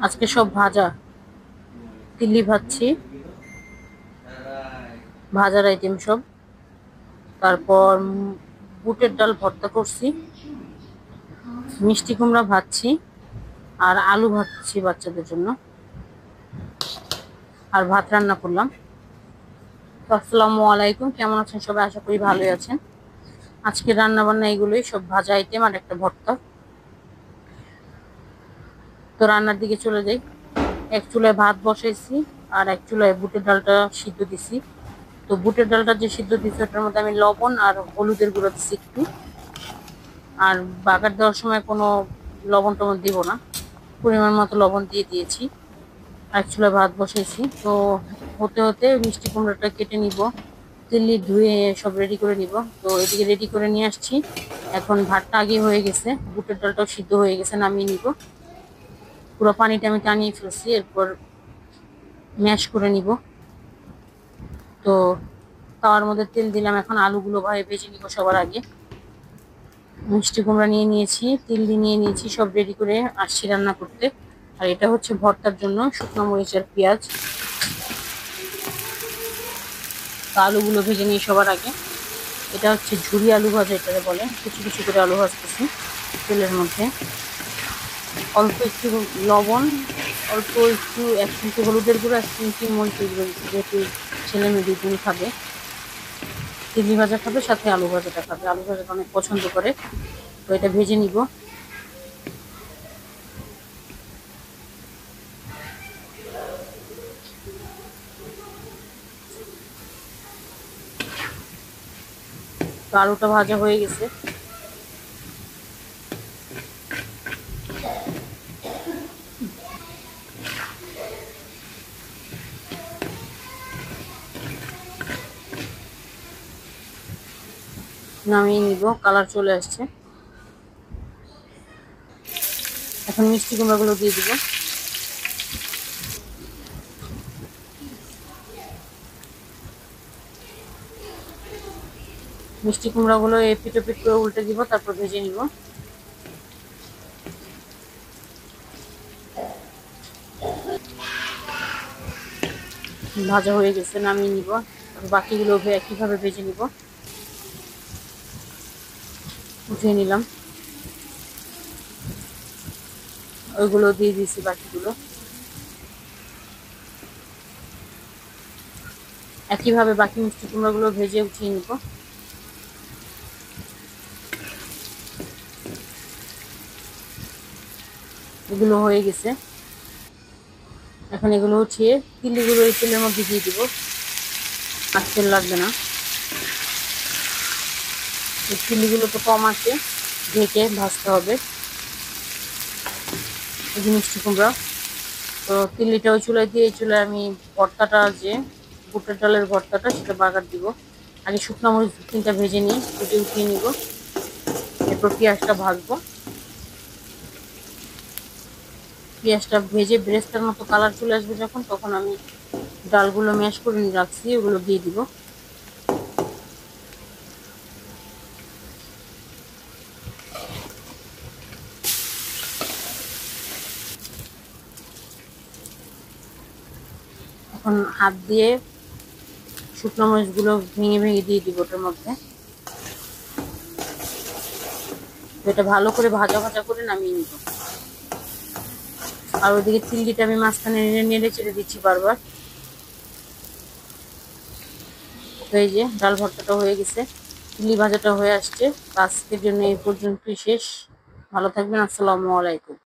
আজকে সব ভাজা, তিল্লি ভাজছি, ভাজার আইটেম সব। তারপর বুটের ডাল ভর্তা করছি, মিষ্টি কুমড়া ভাজছি, আর আলু ভাজছি বাচ্চাদের জন্য, আর ভাত রান্না করলাম। তো আসসালামু আলাইকুম, কেমন আছেন সবাই? আশা করি ভালোই আছেন। আজকে রান্না বান্না এগুলোই, সব ভাজা আইটেম আর একটা ভর্তা। তো রান্নার দিকে চলে যাই। এক চুলায় ভাত বসাইছি, আর এক চুলায় বুটের ডালটা সিদ্ধ দিছি। তো বুটের ডালটা যে সিদ্ধ দিছি ওটার মধ্যে আমি লবণ আর হলুদের গুঁড়ো দিছি একটু, আর বাগার দেওয়ার সময় কোনো লবণ টবণ দিব না, পরিমাণ মতো লবণ দিয়ে দিয়েছি। এক চুলায় ভাত বসাইছি। তো হতে হতে মিষ্টি কুমড়াটা কেটে নিব, তেলি ধুয়ে সব রেডি করে নিব। তো এদিকে রেডি করে নিয়ে আসছি। এখন ভাতটা আগে হয়ে গেছে, বুটের ডালটাও সিদ্ধ হয়ে গেছে, নামিয়ে নিব। পুরো পানিটা আমি টানিয়ে ফেলছি, এরপর ম্যাশ করে নিব। তো তাওয়ার মধ্যে তেল দিলাম, এখন আলুগুলো ভেজে নিব সবার আগে। মিষ্টি কুমড়া নিয়ে নিয়েছি, তিল দিয়ে নিয়ে নিয়েছি, সব রেডি করে আসছি রান্না করতে। আর এটা হচ্ছে ভর্তার জন্য শুকনো মরিচ আর পেঁয়াজ। আলুগুলো ভেজে নিই সবার আগে। এটা হচ্ছে ঝুরি আলু ভাজা, এটাকে বলে। কুচি কুচি করে আলু ভাজতেছি তেলের মধ্যে। অল্প একটু লবণ, অল্প একটু 1 চিমটি হলুদের গুঁড়ো, 1 চিমটি মরিচের গুঁড়ো, যেহেতু ছেলে মেয়ে দুজন খাবে, চিংড়ি ভাজা খাবে, সাথে আলু ভাজাটা খাবে, আলু ভাজাটা অনেক পছন্দ করে। তো এটা ভেজে নিব। তো আলুটা ভাজা হয়ে গেছে। নামিয়ে নিব, কালার চলে আসছে। এখন মিষ্টি কুমড়াগুলো দিয়ে দিব। মিষ্টি কুমড়াগুলো এপিট ওপিট করে উল্টে দিব, তারপর ভেজে নিব। ভাজা হয়ে গেছে, নামিয়ে নিব। বাকিগুলো একইভাবে ভেজে নিব। উঠিয়ে নিলাম, ওইগুলো দিয়ে দিয়েছি বাকিগুলো। একইভাবে বাকি মিষ্টি কুমড়াগুলো ভেজে উঠিয়ে নিব। এগুলো হয়ে গেছে। এখন এগুলো উঠিয়ে তিলগুলো এই তেলের মধ্যে দিয়ে দিব, আর তেল লাগবে না। এই তিলগুলো তো কম আছে, ঢেকে ভাজতে হবে। এই যে মিষ্টি কুমড়া। তো তিল্লিটা ওই চুলায় দিয়ে, এই চুলায় আমি ভর্তাটা, যে বুটের ডালের ভর্তাটা, সেটা বাগার দিব। আগে শুকনো মরিচ 2-3টা ভেজে নিই, ভেজে উঠিয়ে নিব। এরপর পেঁয়াজটা ভাজবো। পেঁয়াজটা ভেজে ব্রেস্তার মতো কালার চলে আসবে যখন, তখন আমি ডালগুলো ম্যাশ করে রাখছি, ওগুলো দিয়ে দিব। এখন হাত দিয়ে শুকনো মরিচগুলো ভেঙে ভেঙে দিয়ে দিব ওটার মধ্যে। এটা ভালো করে ভাজা ভাজা করে নামিয়ে নিব। আর ওইদিকে তিলটা আমি মাঝখানে নেড়ে চেড়ে দিচ্ছি বারবার। এই যে ডাল ভর্তাটা হয়ে গেছে, তিল্লি ভাজাটা হয়ে আসছে। আজকের জন্য এই পর্যন্তই শেষ। ভালো থাকবেন, আসসালামু আলাইকুম।